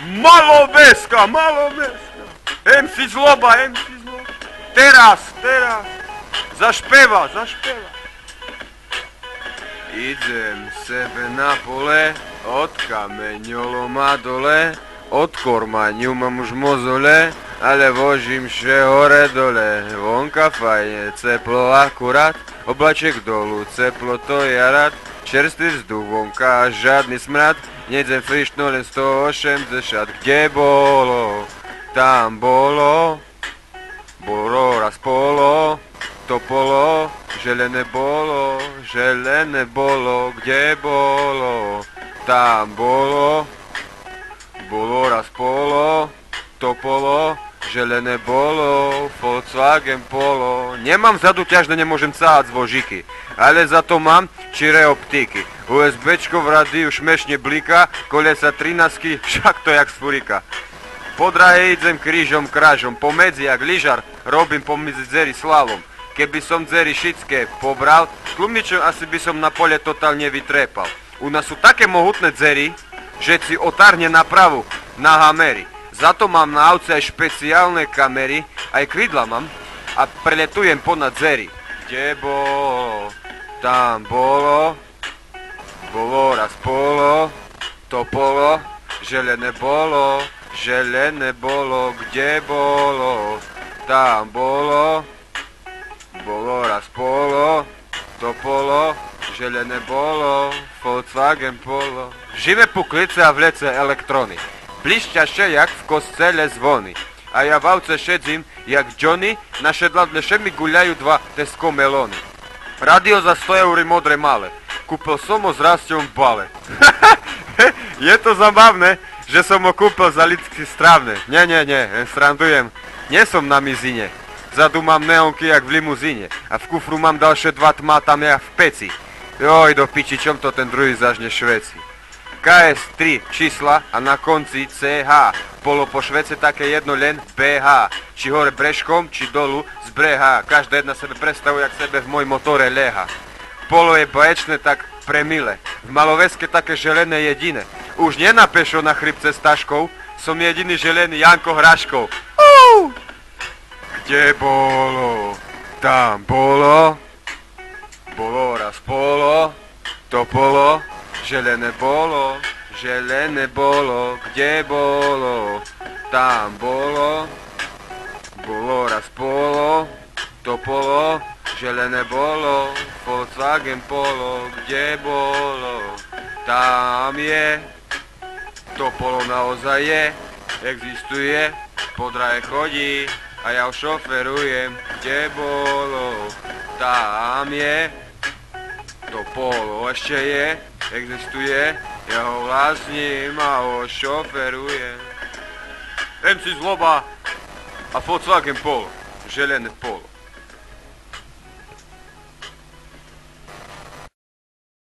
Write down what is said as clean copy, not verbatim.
Malobeska, malobeska. MC Zloba, MC Zloba. Teraz. Zašpeva. Idem sebe na pole, od kameňoloma dole, od kormaňu mám už mozole, ale vožím še hore dole. Vonka fajne, ceplo akurát, oblaček dolu, ceplo to je rád, čerstvý vzduch vonka a žiadny smrad, nejdem frišno len 180, kde bolo, tam bolo raz polo, to polo, želené bolo, kde bolo, tam bolo raz polo, to polo, želené bolo, Volkswagen Polo. Nemám vzadu ťažné, nemôžem cáhať z vožiky, ale za to mám čiré optiky. USBčko v rádiu šmešne blika, kolesa 13, však to jak z furika. Po drahe idem krížom krážom, pomedzi jak lyžar, robím pomedzi dzery slalom. Keby som dzery šické pobral, tlmičom asi by som na pole totálne vytrepal. U nás sú také mohutné dzery, že si otárne napravu na hamery. Za to mám na auce aj špeciálne kamery, aj krydla mám a preletujem ponad dzery. Kde bolo, tam bolo raz polo, to polo, želené bolo, kde bolo, tam bolo raz polo, to polo, želené bolo, Volkswagen Polo. Živé puklice a vlece elektrony, blišťaše jak v kostele zvony. A ja v auce šedzím jak Johnny, na šedladle še mi guľajú dva Tesco melony. Radio za 100 € modré malé, kúpil som ho s rasťom v bale. Je to zabavné, že som ho kúpil za lidsky strávne. Nie, srandujem, nie som na mizine. Vzadu mám neonky jak v limuzíne a v kufru mám ďalšie 2 tmá tam jak v peci. Joj, do piči, čom to ten druhý zažne šveci. KS3 čísla a na konci CH. Polo po švece také jedno len BH. Či hore breškom, či dolu z breha. Každá jedna sebe predstavuje, jak sebe v môj motore leha. Polo je baječné tak premile. V maloveske také želené jediné. Už nie na pešo na chrypce s taškou, som jediný želený Janko Hraškov. Kde bolo, tam bolo raz polo, to polo, želené bolo, kde bolo, tam bolo raz polo, to polo, želené bolo, Volkswagen Polo, kde bolo, tam je, to polo naozaj je, existuje, po drahe chodí, a ja ho šoferujem, kde bolo, tam je, to polo ešte je, existuje, ja ho vlastním a ho šoferujem. MC Zloba a Volkswagen Polo, želené polo.